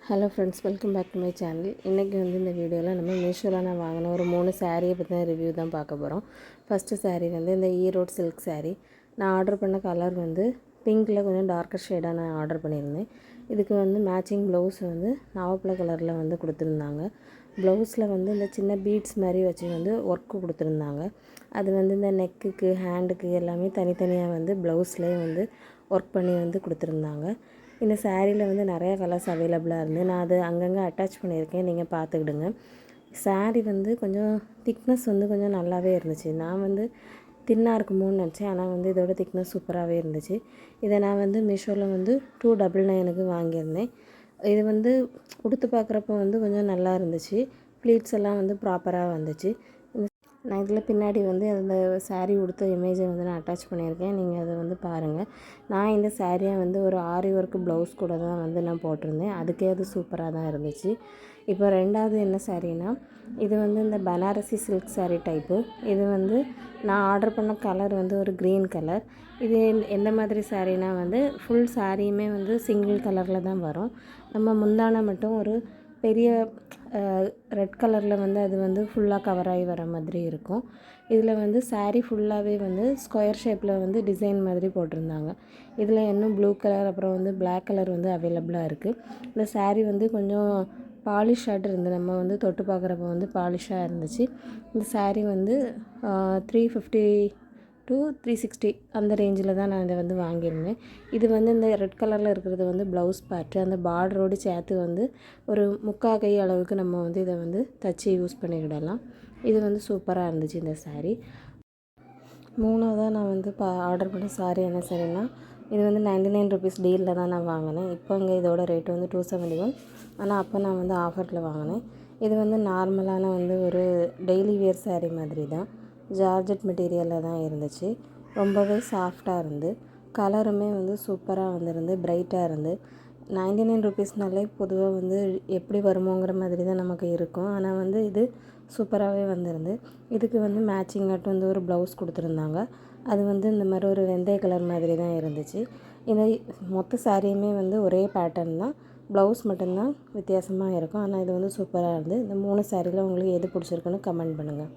Hello friends, welcome back to my channel. இன்றைக்கி வந்து இந்த வீடியோவில் நம்ம மீஷோவில் நான் வாங்கின ஒரு 3 சாரியை பற்றின ரிவ்யூ தான் பார்க்க போகிறோம். ஃபஸ்ட்டு சாரீ வந்து இந்த ஈரோடு சில்க் சாரீ. நான் ஆர்டர் பண்ண கலர் வந்து பிங்க்கில் கொஞ்சம் டார்க்கர் ஷேடாக நான் ஆர்டர் பண்ணியிருந்தேன். இதுக்கு வந்து மேட்சிங் ப்ளவுஸ் வந்து நாவப்பழ கலரில் வந்து கொடுத்துருந்தாங்க. ப்ளவுஸில் வந்து இந்த சின்ன பீட்ஸ் மாதிரி வச்சு வந்து ஒர்க்கு கொடுத்துருந்தாங்க. அது வந்து இந்த நெக்குக்கு ஹேண்டுக்கு எல்லாமே தனித்தனியாக வந்து ப்ளவுஸ்லேயே வந்து ஒர்க் பண்ணி வந்து கொடுத்துருந்தாங்க. இந்த சாரியில் வந்து நிறையா கலர்ஸ் அவைலபிளாக இருந்து நான் அது அங்கங்கே அட்டாச் பண்ணியிருக்கேன், நீங்கள் பார்த்துக்கிடுங்க. சாரீ வந்து கொஞ்சம் திக்னஸ் வந்து கொஞ்சம் நல்லாவே இருந்துச்சு. நான் வந்து தின்னாக இருக்குமோன்னு நினச்சேன், ஆனால் வந்து இதோட திக்னஸ் சூப்பராகவே இருந்துச்சு. இதை நான் வந்து மீஷோவில் வந்து 299க்கு வாங்கியிருந்தேன். இது வந்து உடுத்து பார்க்குறப்ப வந்து கொஞ்சம் நல்லா இருந்துச்சு. ப்ளீட்ஸ் எல்லாம் வந்து ப்ராப்பராக வந்துச்சு. நான் இதில் பின்னாடி வந்து அந்த சாரீ உடுத்த இமேஜை வந்து நான் அட்டாச் பண்ணியிருக்கேன், நீங்கள் அதை வந்து பாருங்கள். நான் இந்த சாரியை வந்து ஒரு ஆரி ஒர்க்கு ப்ளவுஸ் கூட தான் வந்து நான் போட்டிருந்தேன். அதுக்கே அது சூப்பராக தான் இருந்துச்சு. இப்போ ரெண்டாவது என்ன சாரீனா, இது வந்து இந்த பனாரசி சில்க் சாரீ டைப்பு. இது வந்து நான் ஆர்டர் பண்ண கலர் வந்து ஒரு க்ரீன் கலர். இது எந்த மாதிரி சாரீனா வந்து ஃபுல் சாரியுமே வந்து சிங்கிள் கலரில் தான் வரும். நம்ம முந்தானை மட்டும் ஒரு பெரிய ரெட் கலரில் வந்து அது வந்து ஃபுல்லாக கவர் ஆகி வர மாதிரி இருக்கும். இதில் வந்து சாரீ ஃபுல்லாகவே வந்து ஸ்கொயர் ஷேப்பில் வந்து டிசைன் மாதிரி போட்டிருந்தாங்க. இதில் இன்னும் ப்ளூ கலர் அப்புறம் வந்து பிளாக் கலர் வந்து அவைலபிளாக இருக்குது. இந்த சாரீ வந்து கொஞ்சம் பாலிஷாகிட்டு இருந்து நம்ம வந்து தொட்டு பார்க்குறப்ப வந்து பாலிஷாக இருந்துச்சு. இந்த சாரீ வந்து 350 to 360 அந்த ரேஞ்சில் தான் நான் இதை வந்து வாங்கியிருந்தேன். இது வந்து இந்த ரெட் கலரில் இருக்கிறது வந்து ப்ளவுஸ் பார்ட்டு. அந்த பார்டரோடு சேர்த்து வந்து ஒரு 3/4 கை அளவுக்கு நம்ம வந்து இதை வந்து தச்சு யூஸ் பண்ணிக்கிடலாம். இது வந்து சூப்பராக இருந்துச்சு இந்த சாரீ. மூணாவதாக நான் வந்து ஆர்டர் பண்ண சாரீ என்ன சாரீனா, இது வந்து 99 ருபீஸ் டீலில் தான் நான் வாங்கினேன். இப்போ இங்கே இதோட ரேட் வந்து 271. ஆனால் அப்போ நான் வந்து ஆஃபரில் வாங்கினேன். இது வந்து நார்மலான வந்து ஒரு டெய்லி வேர் சாரீ மாதிரி தான். ஜார்ஜெட் மெட்டீரியலில் தான் இருந்துச்சு. ரொம்பவே சாஃப்டாக இருந்து கலருமே வந்து சூப்பராக வந்துருந்து, பிரைட்டாக இருந்து. 99 ருபீஸ்னாலே பொதுவாக வந்து எப்படி வருமோங்கிற மாதிரி தான் நமக்கு இருக்கும். ஆனால் வந்து இது சூப்பராகவே வந்திருந்து. இதுக்கு வந்து மேட்சிங்காட்டு வந்து ஒரு ப்ளவுஸ் கொடுத்துருந்தாங்க. அது வந்து இந்த மாதிரி ஒரு வெந்தய கலர் மாதிரி தான் இருந்துச்சு. இந்த மொத்த சாரியுமே வந்து ஒரே பேட்டர்ன் தான், ப்ளவுஸ் மட்டும்தான் வித்தியாசமாக இருக்கும். ஆனால் இது வந்து சூப்பராக இருந்து. இந்த 3 சாரியில் உங்களுக்கு எது பிடிச்சிருக்குன்னு கமெண்ட் பண்ணுங்கள்.